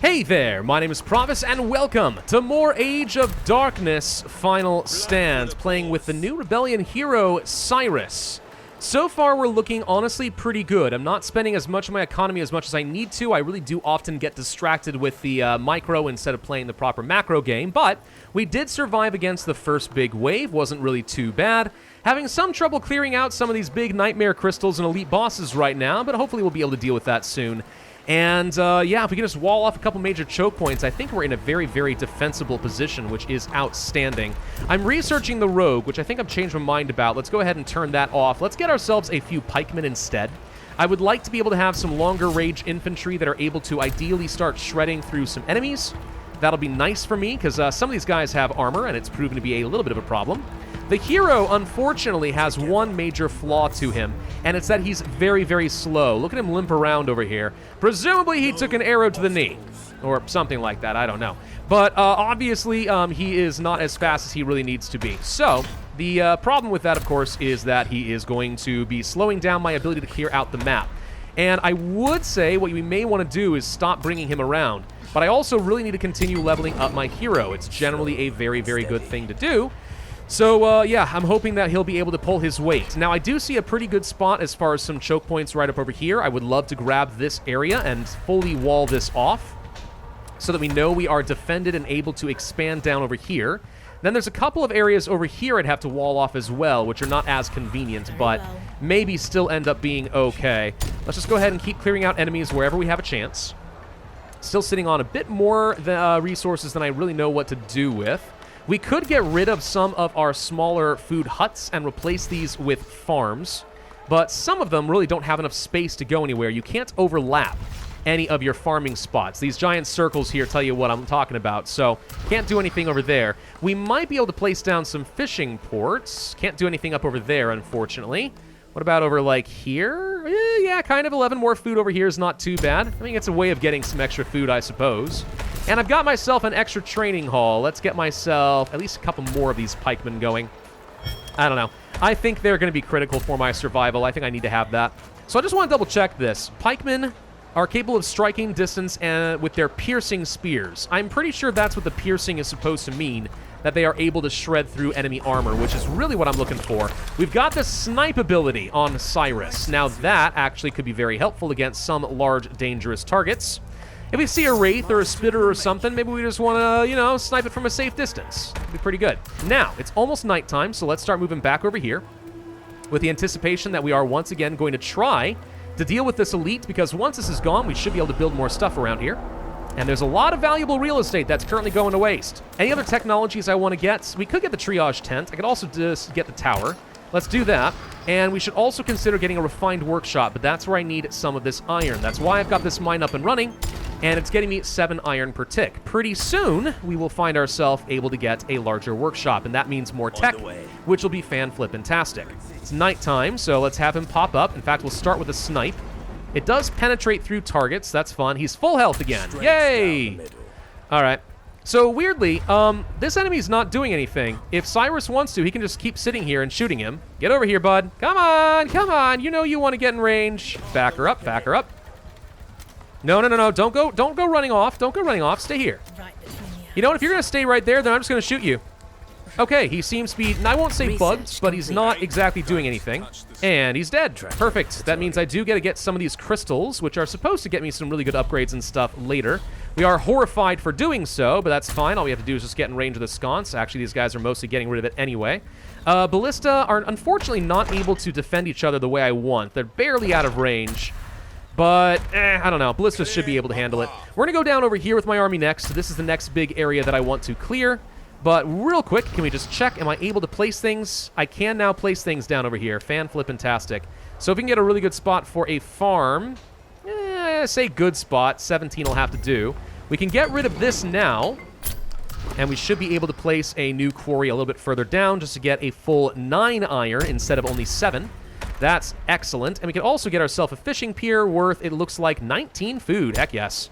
Hey there, my name is Pravus, and welcome to more Age of Darkness Final Stand, playing with the new Rebellion hero, Cyrus. So far, we're looking honestly pretty good. I'm not spending as much of my economy as much as I need to. I really do often get distracted with the micro instead of playing the proper macro game, but we did survive against the first big wave. Wasn't really too bad. Having some trouble clearing out some of these big nightmare crystals and elite bosses right now, but hopefully we'll be able to deal with that soon. And, yeah, if we can just wall off a couple major choke points, I think we're in a very, very defensible position, which is outstanding. I'm researching the rogue, which I think I've changed my mind about. Let's go ahead and turn that off. Let's get ourselves a few pikemen instead. I would like to be able to have some longer range infantry that are able to ideally start shredding through some enemies. That'll be nice for me, because some of these guys have armor, and it's proven to be a little bit of a problem. The hero, unfortunately, has one major flaw to him, and it's that he's very, very slow. Look at him limp around over here. Presumably, he took an arrow to the knee, or something like that. I don't know. But obviously, he is not as fast as he really needs to be. So the problem with that, of course, is that he is going to be slowing down my ability to clear out the map. And I would say what we may want to do is stop bringing him around. But I also really need to continue leveling up my hero. It's generally a very, very good thing to do. So, yeah, I'm hoping that he'll be able to pull his weight. Now, I do see a pretty good spot as far as some choke points right up over here. I would love to grab this area and fully wall this off so that we know we are defended and able to expand down over here. Then there's a couple of areas over here I'd have to wall off as well, which are not as convenient, but maybe still end up being okay. Let's just go ahead and keep clearing out enemies wherever we have a chance. Still sitting on a bit more resources than I really know what to do with. We could get rid of some of our smaller food huts and replace these with farms, but some of them really don't have enough space to go anywhere. You can't overlap any of your farming spots. These giant circles here tell you what I'm talking about, so can't do anything over there. We might be able to place down some fishing ports. Can't do anything up over there, unfortunately. What about over, like, here? Yeah, kind of. 11 more food over here is not too bad. I mean, it's a way of getting some extra food, I suppose. And I've got myself an extra training hall. Let's get myself at least a couple more of these pikemen going. I don't know. I think they're going to be critical for my survival. I think I need to have that. So I just want to double-check this. Pikemen are capable of striking distance and with their piercing spears. I'm pretty sure that's what the piercing is supposed to mean, that they are able to shred through enemy armor, which is really what I'm looking for. We've got the snipe ability on Cyrus. Now that actually could be very helpful against some large, dangerous targets. If we see a wraith or a spitter or something, maybe we just want to, you know, snipe it from a safe distance. It'd be pretty good. Now, it's almost nighttime, so let's start moving back over here with the anticipation that we are once again going to try to deal with this elite, because once this is gone, we should be able to build more stuff around here. And there's a lot of valuable real estate that's currently going to waste. Any other technologies I want to get? We could get the triage tent. I could also just get the tower. Let's do that. And we should also consider getting a refined workshop, but that's where I need some of this iron. That's why I've got this mine up and running, and it's getting me 7 iron per tick. Pretty soon, we will find ourselves able to get a larger workshop, and that means more tech, which will be fan-flippin-tastic. It's nighttime, so let's have him pop up. In fact, we'll start with a snipe. It does penetrate through targets. That's fun. He's full health again. Yay! All right. So, weirdly, this enemy's not doing anything. If Cyrus wants to, he can just keep sitting here and shooting him. Get over here, bud. Come on, come on. You know you want to get in range. Back her up, back her up. No, no, no, no. Don't go running off. Don't go running off. Stay here. You know what? If you're going to stay right there, then I'm just going to shoot you. Okay, he seems to be, I won't say bugged, but he's not exactly doing anything. And he's dead. Perfect. That means I do get some of these crystals, which are supposed to get me some really good upgrades and stuff later. We are horrified for doing so, but that's fine. All we have to do is just get in range of the sconce. Actually, these guys are mostly getting rid of it anyway. Ballista are unfortunately not able to defend each other the way I want. They're barely out of range. But, I don't know. Ballistas should be able to handle it. We're going to go down over here with my army next. So this is the next big area that I want to clear. But real quick, can we just check? Am I able to place things? I can now place things down over here. Fan-flippin-tastic. So if we can get a really good spot for a farm, say good spot, 17 will have to do. We can get rid of this now, and we should be able to place a new quarry a little bit further down just to get a full 9 iron instead of only 7. That's excellent. And we can also get ourselves a fishing pier worth, it looks like, 19 food. Heck yes.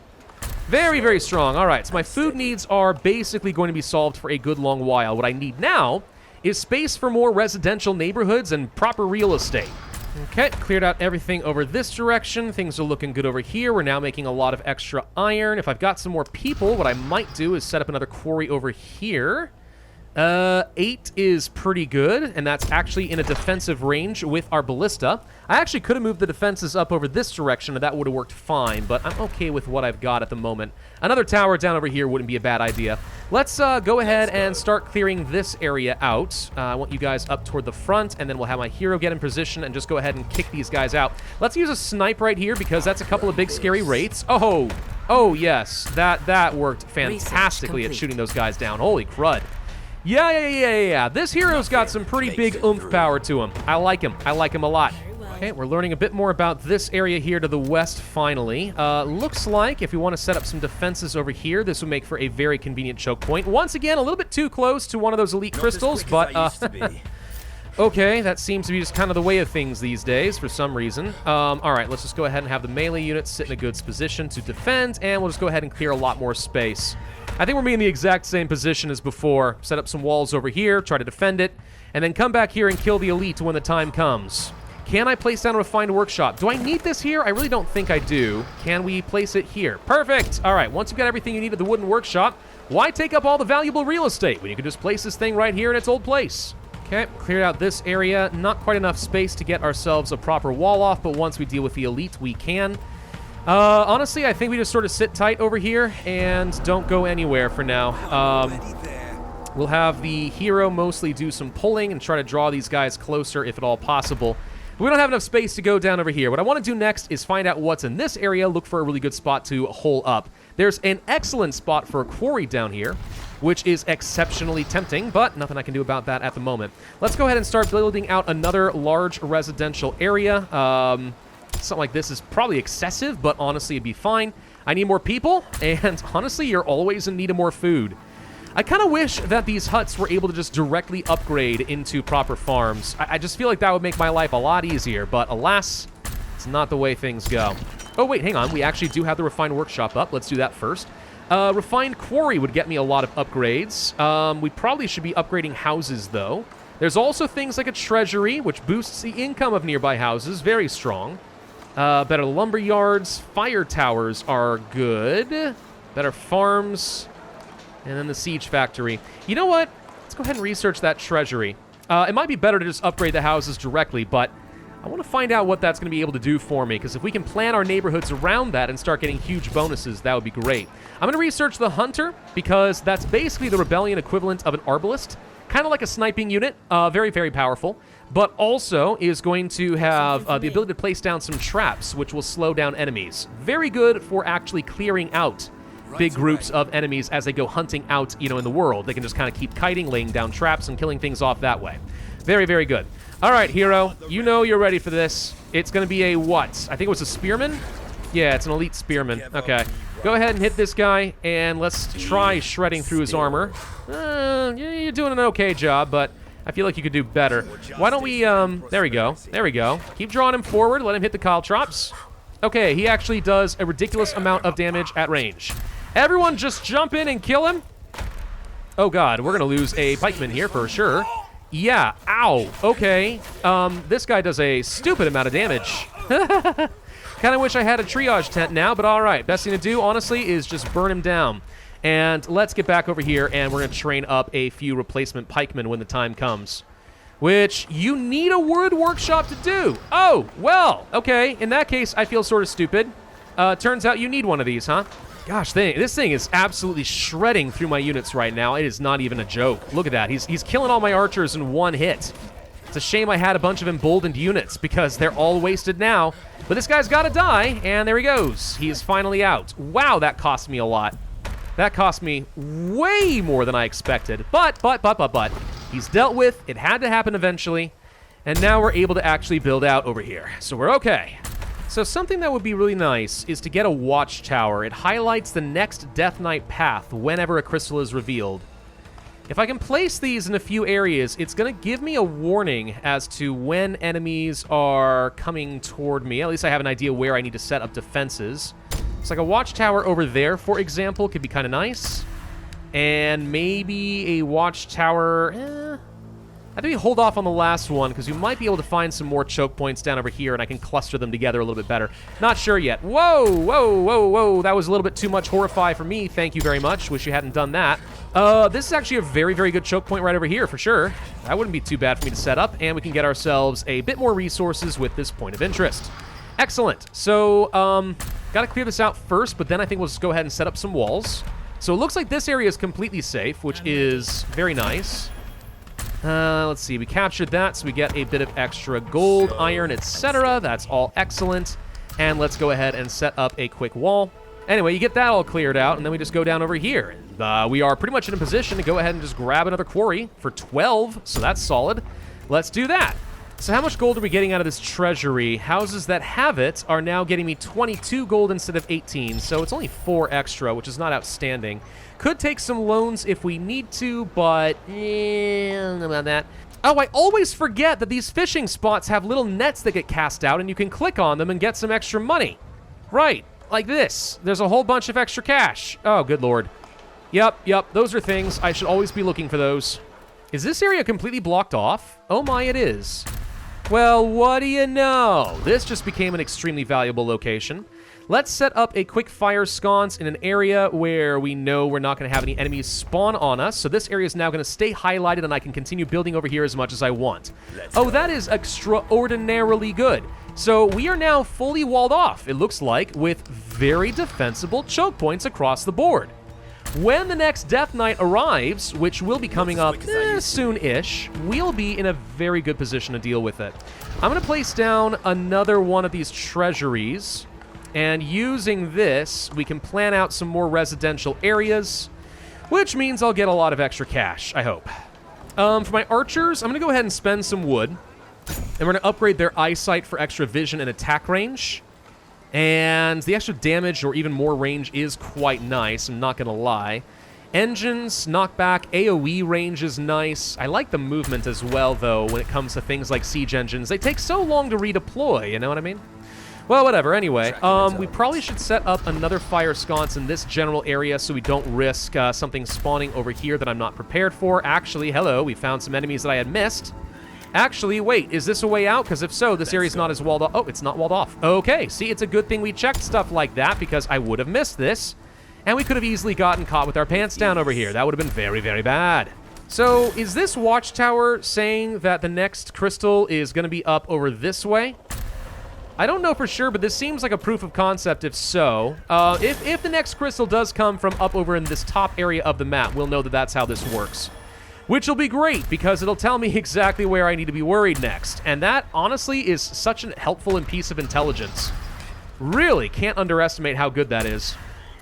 Very, very strong. All right, so my food needs are basically going to be solved for a good long while. What I need now is space for more residential neighborhoods and proper real estate. Okay, cleared out everything over this direction. Things are looking good over here. We're now making a lot of extra iron. If I've got some more people, what I might do is set up another quarry over here. 8 is pretty good, and that's actually in a defensive range with our ballista. I actually could have moved the defenses up over this direction, and that would have worked fine, but I'm okay with what I've got at the moment. Another tower down over here wouldn't be a bad idea. Let's go ahead and start clearing this area out. I want you guys up toward the front, and then we'll have my hero get in position and just go ahead and kick these guys out. Let's use a snipe right here, because that's a couple of big scary wraiths. Oh yes, that worked fantastically at shooting those guys down. Holy crud. Yeah. This hero's got some pretty big oomph power to him. I like him. I like him a lot. Okay, we're learning a bit more about this area here to the west, finally. Looks like if we want to set up some defenses over here, this would make for a very convenient choke point. Once again, a little bit too close to one of those elite crystals, but okay, that seems to be just kind of the way of things these days for some reason. All right, let's just go ahead and have the melee units sit in a good position to defend, and we'll just go ahead and clear a lot more space. I think we're in the exact same position as before. Set up some walls over here, try to defend it, and then come back here and kill the elite when the time comes. Can I place down a refined workshop? Do I need this here? I really don't think I do. Can we place it here? Perfect! All right, once you've got everything you need at the wooden workshop, why take up all the valuable real estate when you can just place this thing right here in its old place? Okay, cleared out this area. Not quite enough space to get ourselves a proper wall off, but once we deal with the elite, we can. Honestly, I think we just sort of sit tight over here and don't go anywhere for now. We'll have the hero mostly do some pulling and try to draw these guys closer if at all possible. We don't have enough space to go down over here. What I want to do next is find out what's in this area, look for a really good spot to hole up. There's an excellent spot for a quarry down here, which is exceptionally tempting, but nothing I can do about that at the moment. Let's go ahead and start building out another large residential area. Something like this is probably excessive, but honestly, it'd be fine. I need more people, and honestly, you're always in need of more food. I kind of wish that these huts were able to just directly upgrade into proper farms. I just feel like that would make my life a lot easier, but alas, it's not the way things go. Oh, wait, hang on. We actually do have the refined workshop up. Let's do that first. Refined quarry would get me a lot of upgrades. We probably should be upgrading houses, though. There's also things like a treasury, which boosts the income of nearby houses. Very strong. Better lumber yards. Fire towers are good. Better farms. And then the siege factory. You know what? Let's go ahead and research that treasury. It might be better to just upgrade the houses directly, but I want to find out what that's going to be able to do for me, because if we can plan our neighborhoods around that and start getting huge bonuses, that would be great. I'm going to research the hunter, because that's basically the rebellion equivalent of an arbalist. Kind of like a sniping unit. Very, very powerful. But also is going to have the ability to place down some traps, which will slow down enemies. Very good for actually clearing out big groups of enemies as they go hunting out, in the world. They can just kind of keep kiting, laying down traps, and killing things off that way. Very, very good. All right, hero, you know you're ready for this. It's going to be a what? I think it was a spearman? Yeah, it's an elite spearman. Okay. Go ahead and hit this guy, and let's try shredding through his armor. You're doing an okay job, but I feel like you could do better. Why don't we, there we go. There we go. Keep drawing him forward. Let him hit the caltrops. Okay, he actually does a ridiculous amount of damage at range. Everyone just jump in and kill him. Oh, God. We're going to lose a pikeman here for sure. Yeah. Ow. Okay. This guy does a stupid amount of damage. Kind of wish I had a triage tent now, but all right. Best thing to do, honestly, is just burn him down. And let's get back over here, and we're going to train up a few replacement pikemen when the time comes. Which you need a wood workshop to do. Oh, well, okay. In that case, I feel sort of stupid. Turns out you need one of these, huh? Gosh, this thing is absolutely shredding through my units right now. It is not even a joke. Look at that. He's killing all my archers in one hit. It's a shame I had a bunch of emboldened units, because they're all wasted now. But this guy's got to die, and there he goes. He is finally out. Wow, that cost me a lot. That cost me way more than I expected. But, he's dealt with. It had to happen eventually. And now we're able to actually build out over here. So we're okay. So something that would be really nice is to get a watchtower. It highlights the next Death Knight path whenever a crystal is revealed. If I can place these in a few areas, it's going to give me a warning as to when enemies are coming toward me. At least I have an idea where I need to set up defenses. It's like a watchtower over there, for example, could be kind of nice. And maybe a watchtower... I think we hold off on the last one because we might be able to find some more choke points down over here and I can cluster them together a little bit better. Not sure yet. Whoa, whoa, whoa, whoa. That was a little bit too much horrify for me. Thank you very much. Wish you hadn't done that. This is actually a very, very good choke point right over here for sure. That wouldn't be too bad for me to set up, and we can get ourselves a bit more resources with this point of interest. Excellent. So, got to clear this out first, but then I think we'll just go ahead and set up some walls. So it looks like this area is completely safe, which is very nice. Let's see, we captured that, so we get a bit of extra gold, iron, etc. That's all excellent. And let's go ahead and set up a quick wall. Anyway, you get that all cleared out, and then we just go down over here. And, we are pretty much in a position to go ahead and just grab another quarry for 12, so that's solid. Let's do that. So how much gold are we getting out of this treasury? Houses that have it are now getting me 22 gold instead of 18, so it's only 4 extra, which is not outstanding. Could take some loans if we need to, but about that. Oh, I always forget that these fishing spots have little nets that get cast out, and you can click on them and get some extra money. Right, like this. There's a whole bunch of extra cash. Oh, good lord. Yep, those are things. I should always be looking for those. Is this area completely blocked off? Oh my, it is. Well, what do you know? This just became an extremely valuable location. Let's set up a quick fire sconce in an area where we know we're not going to have any enemies spawn on us. So this area is now going to stay highlighted and I can continue building over here as much as I want. Oh, that is extraordinarily good. So we are now fully walled off, it looks like, with very defensible choke points across the board. When the next Death Knight arrives, which will be coming up soon-ish, we'll be in a very good position to deal with it. I'm going to place down another one of these treasuries, and using this, we can plan out some more residential areas, which means I'll get a lot of extra cash, I hope. For my archers, I'm going to go ahead and spend some wood, and we're going to upgrade their eyesight for extra vision and attack range. And the extra damage or even more range is quite nice, I'm not going to lie. Engines, knockback, AoE range is nice. I like the movement as well, though, when it comes to things like siege engines. They take so long to redeploy, you know what I mean? Well, whatever, anyway. We probably should set up another fire sconce in this general area so we don't risk something spawning over here that I'm not prepared for. Actually, hello, we found some enemies that I had missed. Actually, wait, is this a way out? Because if so, this area is not as walled off. Oh, it's not walled off. Okay, see, it's a good thing we checked stuff like that because I would have missed this. And we could have easily gotten caught with our pants down over here. That would have been very, very bad. So, is this watchtower saying that the next crystal is going to be up over this way? I don't know for sure, but this seems like a proof of concept if so. If the next crystal does come from up over in this top area of the map, we'll know that that's how this works. Which will be great, because it'll tell me exactly where I need to be worried next. And that, honestly, is such a helpful piece of intelligence. Really can't underestimate how good that is.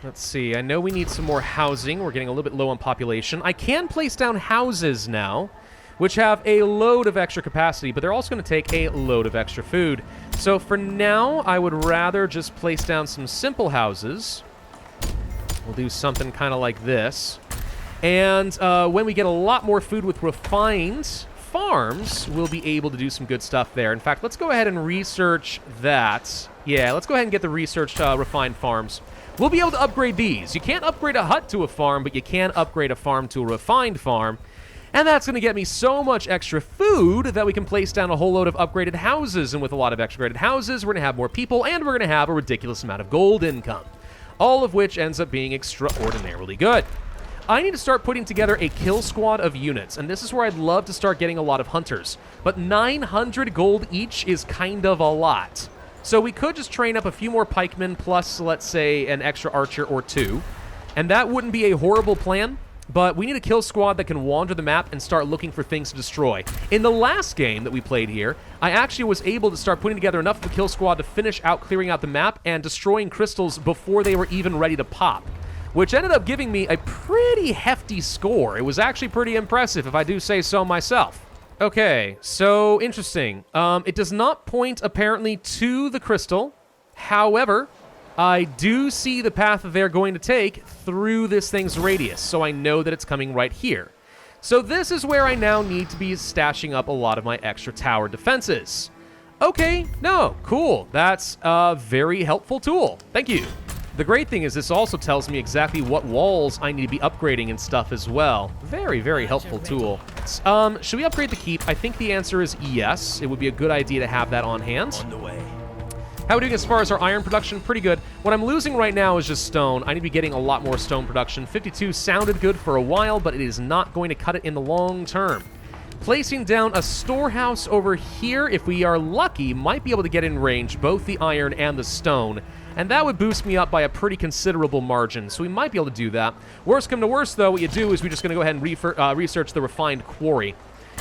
Let's see, I know we need some more housing. We're getting a little bit low on population. I can place down houses now, which have a load of extra capacity, but they're also going to take a load of extra food. So for now, I would rather just place down some simple houses. We'll do something kind of like this. And when we get a lot more food with refined farms, we'll be able to do some good stuff there. In fact, let's go ahead and research that. Yeah, let's go ahead and get the researched refined farms. We'll be able to upgrade these. You can't upgrade a hut to a farm, but you can upgrade a farm to a refined farm. And that's going to get me so much extra food that we can place down a whole load of upgraded houses. And with a lot of upgraded houses, we're going to have more people, and we're going to have a ridiculous amount of gold income. All of which ends up being extraordinarily good. I need to start putting together a kill squad of units, and this is where I'd love to start getting a lot of hunters. But 900 gold each is kind of a lot. So we could just train up a few more pikemen plus, let's say, an extra archer or two. And that wouldn't be a horrible plan, but we need a kill squad that can wander the map and start looking for things to destroy. In the last game that we played here, I actually was able to start putting together enough of a kill squad to finish out clearing out the map and destroying crystals before they were even ready to pop, which ended up giving me a pretty hefty score. It was actually pretty impressive, if I do say so myself. Okay, so interesting. It does not point, apparently, to the crystal. However, I do see the path that they're going to take through this thing's radius, so I know that it's coming right here. So this is where I now need to be stashing up a lot of my extra tower defenses. Okay, no, cool. That's a very helpful tool. Thank you. The great thing is this also tells me exactly what walls I need to be upgrading and stuff as well. Very, very helpful tool. Should we upgrade the keep? I think the answer is yes. It would be a good idea to have that on hand. On the way. How are we doing as far as our iron production? Pretty good. What I'm losing right now is just stone. I need to be getting a lot more stone production. 52 sounded good for a while, but it is not going to cut it in the long term. Placing down a storehouse over here, if we are lucky, might be able to get in range both the iron and the stone. And that would boost me up by a pretty considerable margin, so we might be able to do that. Worst come to worst, though, what you do is we're just going to go ahead and research the refined quarry.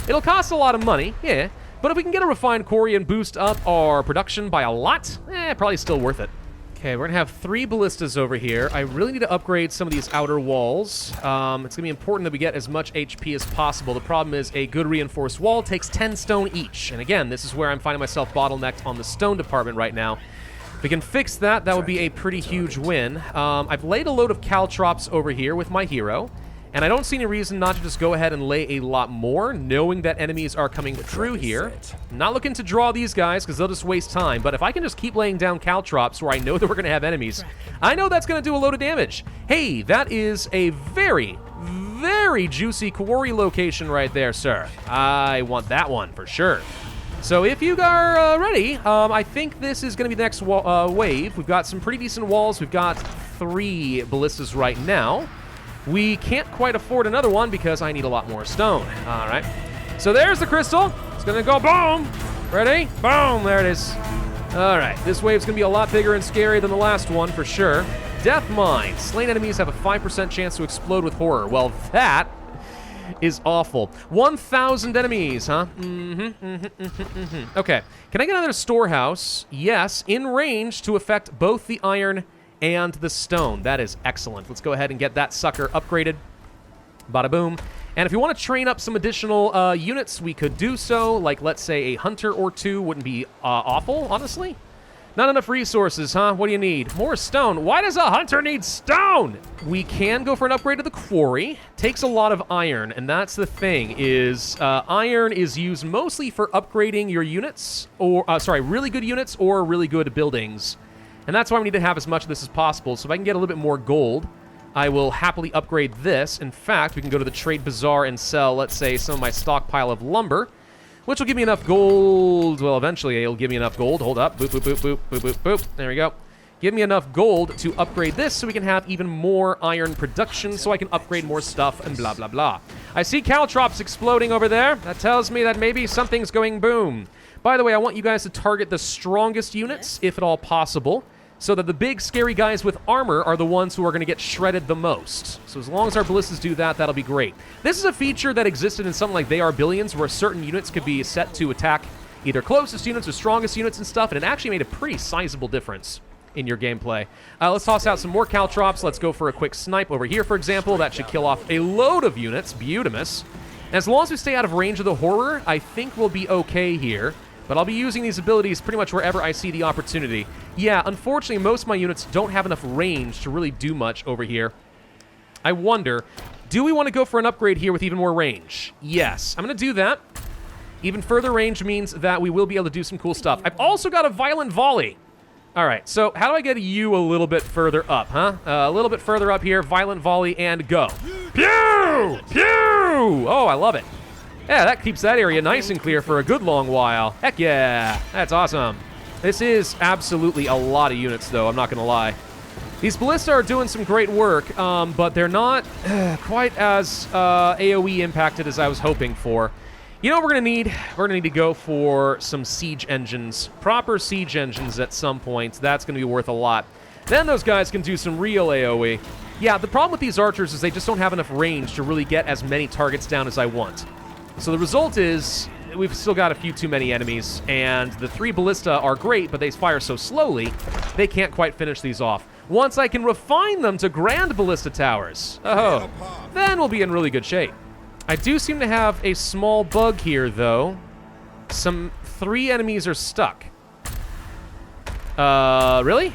It'll cost a lot of money, yeah, but if we can get a refined quarry and boost up our production by a lot, probably still worth it. Okay, we're going to have 3 ballistas over here. I really need to upgrade some of these outer walls. It's going to be important that we get as much HP as possible. The problem is a good reinforced wall takes 10 stone each. And again, this is where I'm finding myself bottlenecked on the stone department right now. If we can fix that, that would be a pretty huge win. I've laid a load of caltrops over here with my hero. And I don't see any reason not to just go ahead and lay a lot more, knowing that enemies are coming through here. I'm not looking to draw these guys, because they'll just waste time, but if I can just keep laying down caltrops where I know that we're going to have enemies, I know that's going to do a load of damage. Hey, that is a very, very juicy quarry location right there, sir. I want that one for sure. So if you are ready, I think this is going to be the next wave. We've got some pretty decent walls. We've got 3 ballistas right now. We can't quite afford another one because I need a lot more stone. All right. So there's the crystal. It's going to go boom. Ready? Boom. There it is. All right. This wave's going to be a lot bigger and scary than the last one for sure. Death Mine. Slain enemies have a 5% chance to explode with horror. Well, that is awful. 1,000 enemies, huh? Okay. Can I get another storehouse? Yes. In range to affect both the iron and the stone. That is excellent. Let's go ahead and get that sucker upgraded. Bada boom. And if you want to train up some additional units, we could do so. Like, let's say a hunter or 2 wouldn't be awful, honestly. Not enough resources, huh? What do you need? More stone. Why does a hunter need stone? We can go for an upgrade to the quarry. Takes a lot of iron, and that's the thing, is iron is used mostly for upgrading your units, or, really good units or really good buildings. And that's why we need to have as much of this as possible. So if I can get a little bit more gold, I will happily upgrade this. In fact, we can go to the trade bazaar and sell, let's say, some of my stockpile of lumber, which will give me enough gold. Well, eventually it'll give me enough gold. Hold up. Boop, boop, boop, boop, boop, boop, boop. There we go. Give me enough gold to upgrade this so we can have even more iron production so I can upgrade more stuff and blah, blah, blah. I see caltrops exploding over there. That tells me that maybe something's going boom. By the way, I want you guys to target the strongest units, if at all possible, so that the big, scary guys with armor are the ones who are going to get shredded the most. So as long as our ballistas do that, that'll be great. This is a feature that existed in something like They Are Billions, where certain units could be set to attack either closest units or strongest units and stuff, and it actually made a pretty sizable difference in your gameplay. Let's toss out some more caltrops. Let's go for a quick snipe over here, for example. That should kill off a load of units. Beautimous. As long as we stay out of range of the horror, I think we'll be okay here. But I'll be using these abilities pretty much wherever I see the opportunity. Yeah, unfortunately, most of my units don't have enough range to really do much over here. I wonder, do we want to go for an upgrade here with even more range? Yes, I'm going to do that. Even further range means that we will be able to do some cool stuff. I've also got a violent volley. All right, so how do I get you a little bit further up, huh? A little bit further up here, violent volley, and go. Pew! Pew! Oh, I love it. Yeah, that keeps that area nice and clear for a good long while. Heck yeah, that's awesome. This is absolutely a lot of units, though, I'm not going to lie. These ballista are doing some great work, but they're not quite as AoE impacted as I was hoping for. You know what we're going to need? We're going to need to go for some siege engines. Proper siege engines at some point. That's going to be worth a lot. Then those guys can do some real AoE. Yeah, the problem with these archers is they just don't have enough range to really get as many targets down as I want. So the result is we've still got a few too many enemies, and the 3 ballista are great, but they fire so slowly, they can't quite finish these off. Once I can refine them to grand ballista towers, then we'll be in really good shape. I do seem to have a small bug here, though. 3 enemies are stuck. Really?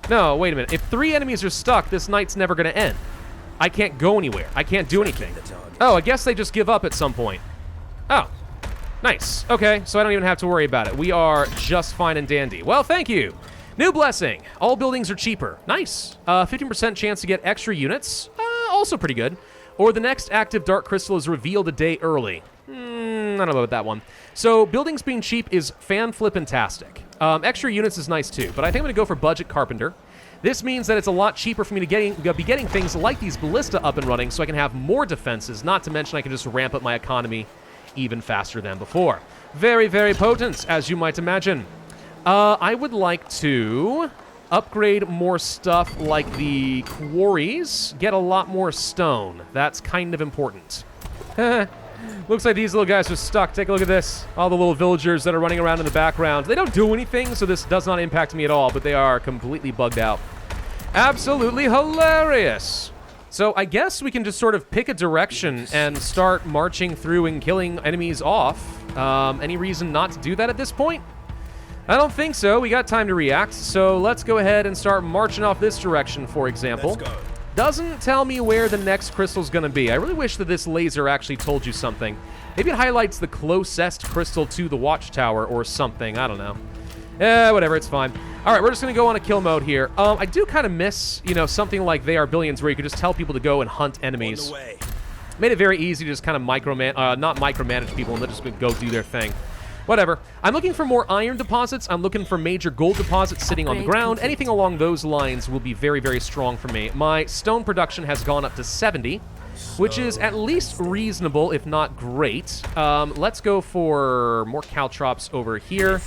No, wait a minute. If 3 enemies are stuck, this night's never going to end. I can't go anywhere. I can't do anything. Oh, I guess they just give up at some point. Oh, nice. Okay, so I don't even have to worry about it. We are just fine and dandy. Well, thank you. New blessing. All buildings are cheaper. Nice. 15% chance to get extra units. Also pretty good. Or the next active dark crystal is revealed a day early. I don't know about that one. So buildings being cheap is fan-flippin-tastic. Extra units is nice too, but I think I'm going to go for budget carpenter. This means that it's a lot cheaper for me to be getting things like these ballista up and running so I can have more defenses, not to mention I can just ramp up my economy even faster than before. Very, very potent, as you might imagine. I would like to upgrade more stuff like the quarries, get a lot more stone. That's kind of important. Looks like these little guys are stuck. Take a look at this. All the little villagers that are running around in the background. They don't do anything, so this does not impact me at all, but they are completely bugged out. Absolutely hilarious. So I guess we can just sort of pick a direction and start marching through and killing enemies off. Any reason not to do that at this point? I don't think so. We got time to react, so let's go ahead and start marching off this direction, for example. Let's go. Doesn't tell me where the next crystal's going to be. I really wish that this laser actually told you something. Maybe it highlights the closest crystal to the watchtower or something. I don't know. Whatever, it's fine. All right, we're just going to go on a kill mode here. I do kind of miss, something like They Are Billions where you could just tell people to go and hunt enemies. On the way. Made it very easy to just kind of not micromanage people and they're just going to go do their thing. Whatever. I'm looking for more iron deposits. I'm looking for major gold deposits sitting on the ground. Anything along those lines will be very, very strong for me. My stone production has gone up to 70, which is at least reasonable, if not great. Let's go for more caltrops over here.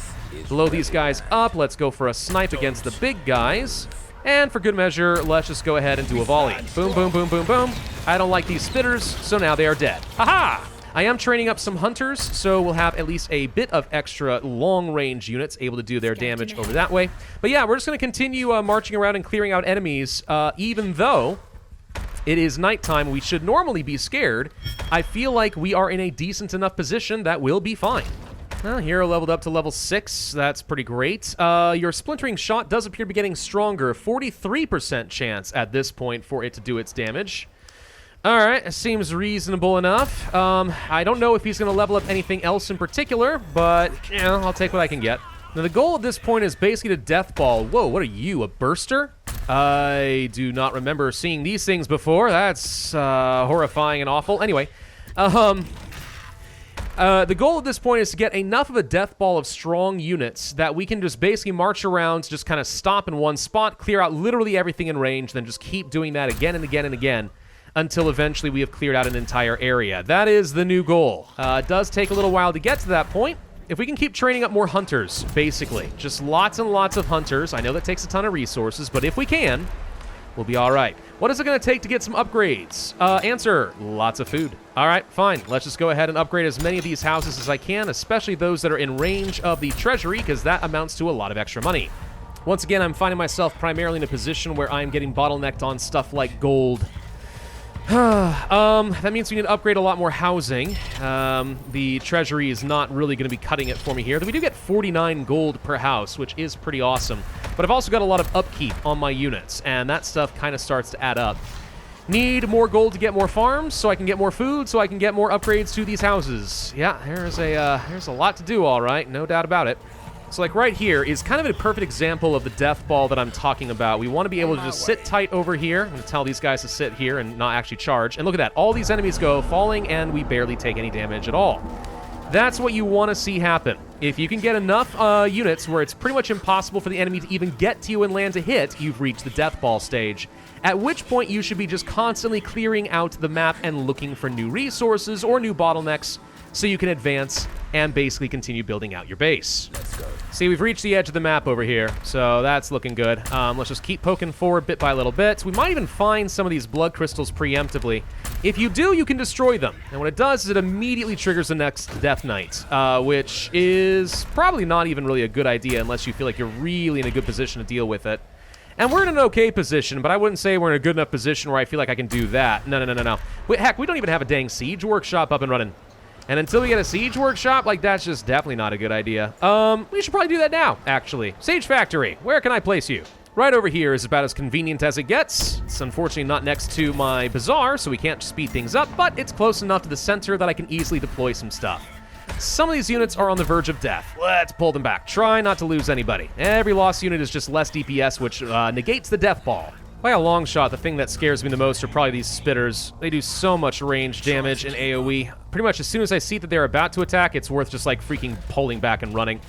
Blow these guys up. Let's go for a snipe against the big guys. And for good measure, let's just go ahead and do a volley. Boom, boom, boom, boom, boom. I don't like these spitters, so now they are dead. Haha! I am training up some hunters, so we'll have at least a bit of extra long-range units able to do their damage over that way. But yeah, we're just going to continue marching around and clearing out enemies. Even though it is nighttime, we should normally be scared. I feel like we are in a decent enough position that we'll be fine. Well, hero leveled up to level 6. That's pretty great. Your splintering shot does appear to be getting stronger. 43% chance at this point for it to do its damage. All right, seems reasonable enough. I don't know if he's going to level up anything else in particular, but, I'll take what I can get. Now, the goal at this point is basically to death ball. Whoa, what are you, a burster? I do not remember seeing these things before. That's horrifying and awful. Anyway, the goal at this point is to get enough of a death ball of strong units that we can just basically march around, just kind of stop in one spot, clear out literally everything in range, then just keep doing that again and again and again, until eventually we have cleared out an entire area. That is the new goal. It does take a little while to get to that point. If we can keep training up more hunters, basically. Just lots and lots of hunters. I know that takes a ton of resources, but if we can, we'll be all right. What is it going to take to get some upgrades? Answer, lots of food. All right, fine. Let's just go ahead and upgrade as many of these houses as I can, especially those that are in range of the treasury, because that amounts to a lot of extra money. Once again, I'm finding myself primarily in a position where I'm getting bottlenecked on stuff like gold. That means we need to upgrade a lot more housing. The treasury is not really going to be cutting it for me here. We do get 49 gold per house, which is pretty awesome. But I've also got a lot of upkeep on my units, and that stuff kind of starts to add up. Need more gold to get more farms, so I can get more food, so I can get more upgrades to these houses. Yeah, there's a lot to do, all right, no doubt about it. So like right here is kind of a perfect example of the death ball that I'm talking about. We want to be able to just sit tight over here. I'm going to tell these guys to sit here and not actually charge. And look at that. All these enemies go falling and we barely take any damage at all. That's what you want to see happen. If you can get enough units where it's pretty much impossible for the enemy to even get to you and land a hit, you've reached the death ball stage. At which point you should be just constantly clearing out the map and looking for new resources or new bottlenecks so you can advance and basically continue building out your base. Let's go. See, we've reached the edge of the map over here, so that's looking good. Let's just keep poking forward bit by little bit. We might even find some of these blood crystals preemptively. If you do, you can destroy them. And what it does is it immediately triggers the next Death Knight, which is probably not even really a good idea unless you feel like you're really in a good position to deal with it. And we're in an okay position, but I wouldn't say we're in a good enough position where I feel like I can do that. No. Wait, heck, we don't even have a dang siege workshop up and running. And until we get a siege workshop, like, that's just definitely not a good idea. We should probably do that now, actually. Sage Factory, where can I place you? Right over here is about as convenient as it gets. It's unfortunately not next to my bazaar, so we can't speed things up, but it's close enough to the center that I can easily deploy some stuff. some of these units are on the verge of death. Let's pull them back. Try not to lose anybody. Every lost unit is just less DPS, which negates the death ball. By a long shot, the thing that scares me the most are probably these spitters. They do so much range damage in AoE. Pretty much as soon as I see that they're about to attack, it's worth just like freaking pulling back and running.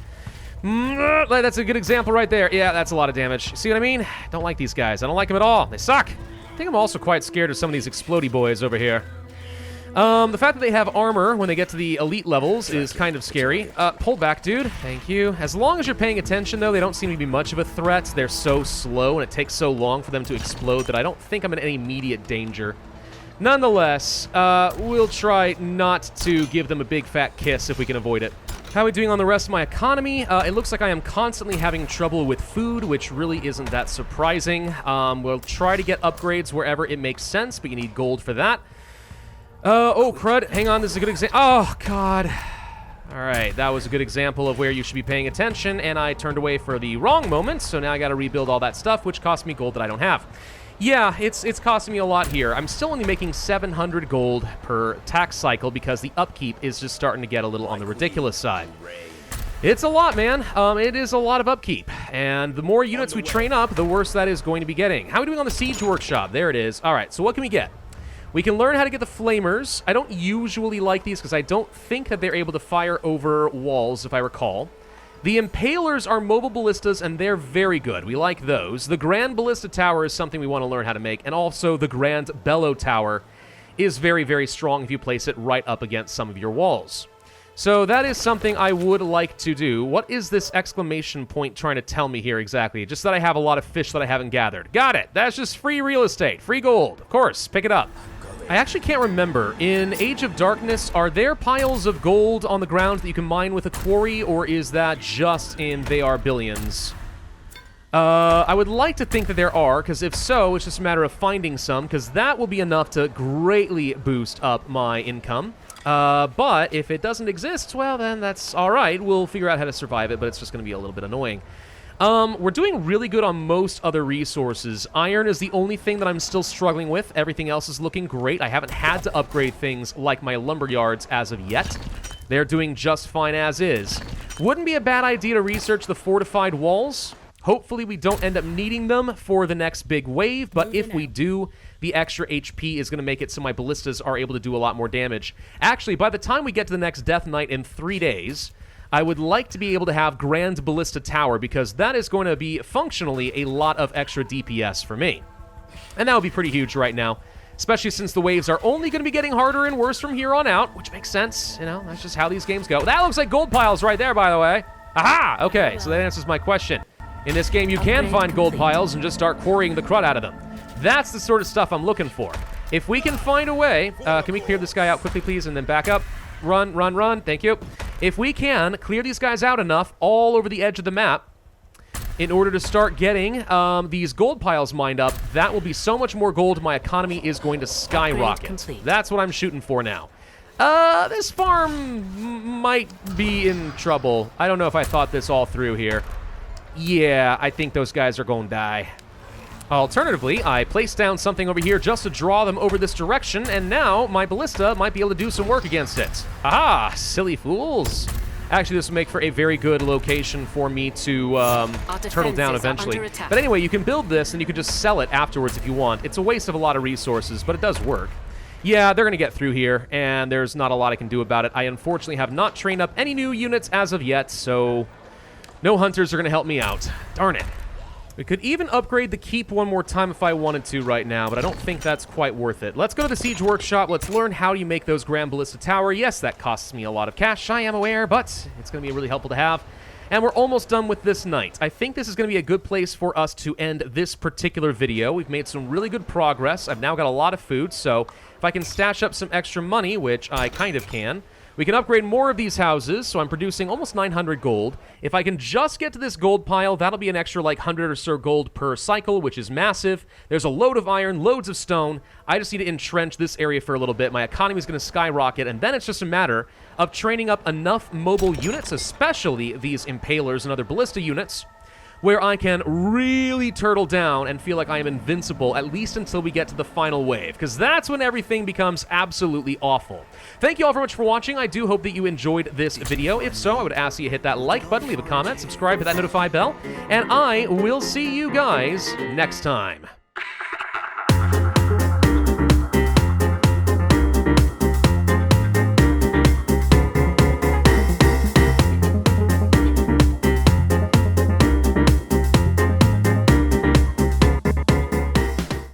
That's a good example right there. Yeah, that's a lot of damage. See what I mean? Don't like these guys. I don't like them at all. They suck. I think I'm also quite scared of some of these explodey boys over here. The fact that they have armor when they get to the elite levels is kind of scary. Pull back, dude. Thank you. As long as you're paying attention, though, they don't seem to be much of a threat. They're so slow, and it takes so long for them to explode that I don't think I'm in any immediate danger. Nonetheless, we'll try not to give them a big fat kiss if we can avoid it. How are we doing on the rest of my economy? It looks like I am constantly having trouble with food, which really isn't that surprising. We'll try to get upgrades wherever it makes sense, but you need gold for that. Oh, crud. Hang on, this is a good example. Oh, God. All right, that was a good example of where you should be paying attention, and I turned away for the wrong moment, so now I got to rebuild all that stuff, which cost me gold that I don't have. Yeah, it's costing me a lot here. I'm still only making 700 gold per tax cycle because the upkeep is just starting to get a little on the ridiculous side. It's a lot, man. It is a lot of upkeep, and the more units we train up, the worse that is going to be getting. How are we doing on the siege workshop? There it is. All right, so what can we get? We can learn how to get the flamers. I don't usually like these because I don't think that they're able to fire over walls, if I recall. The impalers are mobile ballistas, and they're very good. We like those. The grand ballista tower is something we want to learn how to make, and also the grand bellow tower is very, very strong if you place it right up against some of your walls. So that is something I would like to do. What is this exclamation point trying to tell me here exactly? Just that I have a lot of fish that I haven't gathered. Got it. That's just free real estate. Free gold. Of course. Pick it up. I actually can't remember. In Age of Darkness, are there piles of gold on the ground that you can mine with a quarry, or is that just in They Are Billions? I would like to think that there are, because if so, it's just a matter of finding some, because that will be enough to greatly boost up my income. But if it doesn't exist, well, then that's all right. We'll figure out how to survive it, but it's just going to be a little bit annoying. We're doing really good on most other resources. Iron is the only thing that I'm still struggling with. Everything else is looking great. I haven't had to upgrade things like my lumber yards as of yet. They're doing just fine as is. Wouldn't be a bad idea to research the fortified walls. Hopefully we don't end up needing them for the next big wave, but if we do, the extra HP is going to make it so my ballistas are able to do a lot more damage. Actually, by the time we get to the next Death Knight in 3 days, I would like to be able to have Grand Ballista Tower, because that is going to be functionally a lot of extra DPS for me. And that would be pretty huge right now, especially since the waves are only going to be getting harder and worse from here on out, which makes sense. You know, that's just how these games go. That looks like gold piles right there, by the way. Aha! Okay, so that answers my question. In this game, you can find gold piles and just start quarrying the crud out of them. That's the sort of stuff I'm looking for. If we can find a way... can we clear this guy out quickly, please, and then back up? Run, run, run. Thank you. If we can clear these guys out enough all over the edge of the map in order to start getting these gold piles mined up, that will be so much more gold, my economy is going to skyrocket. That's what I'm shooting for now. This farm might be in trouble. I don't know if I thought this all through here. Yeah, I think those guys are going to die. Alternatively, I placed down something over here just to draw them over this direction, and now my ballista might be able to do some work against it. Aha! Silly fools. Actually, this will make for a very good location for me to turtle down eventually. But anyway, you can build this, and you can just sell it afterwards if you want. It's a waste of a lot of resources, but it does work. Yeah, they're going to get through here, and there's not a lot I can do about it. I unfortunately have not trained up any new units as of yet, so no hunters are going to help me out. Darn it. We could even upgrade the keep one more time if I wanted to right now, but I don't think that's quite worth it. Let's go to the siege workshop. Let's learn how you make those Grand Ballista Tower. Yes, that costs me a lot of cash, I am aware, but it's going to be really helpful to have. And we're almost done with this night. I think this is going to be a good place for us to end this particular video. We've made some really good progress. I've now got a lot of food, so if I can stash up some extra money, which I kind of can, we can upgrade more of these houses, so I'm producing almost 900 gold. If I can just get to this gold pile, that'll be an extra like 100 or so gold per cycle, which is massive. There's a load of iron, loads of stone. I just need to entrench this area for a little bit. My economy is going to skyrocket, and then it's just a matter of training up enough mobile units, especially these impalers and other ballista units, where I can really turtle down and feel like I am invincible, at least until we get to the final wave, because that's when everything becomes absolutely awful. Thank you all very much for watching. I do hope that you enjoyed this video. If so, I would ask you to hit that like button, leave a comment, subscribe, hit that notify bell, and I will see you guys next time.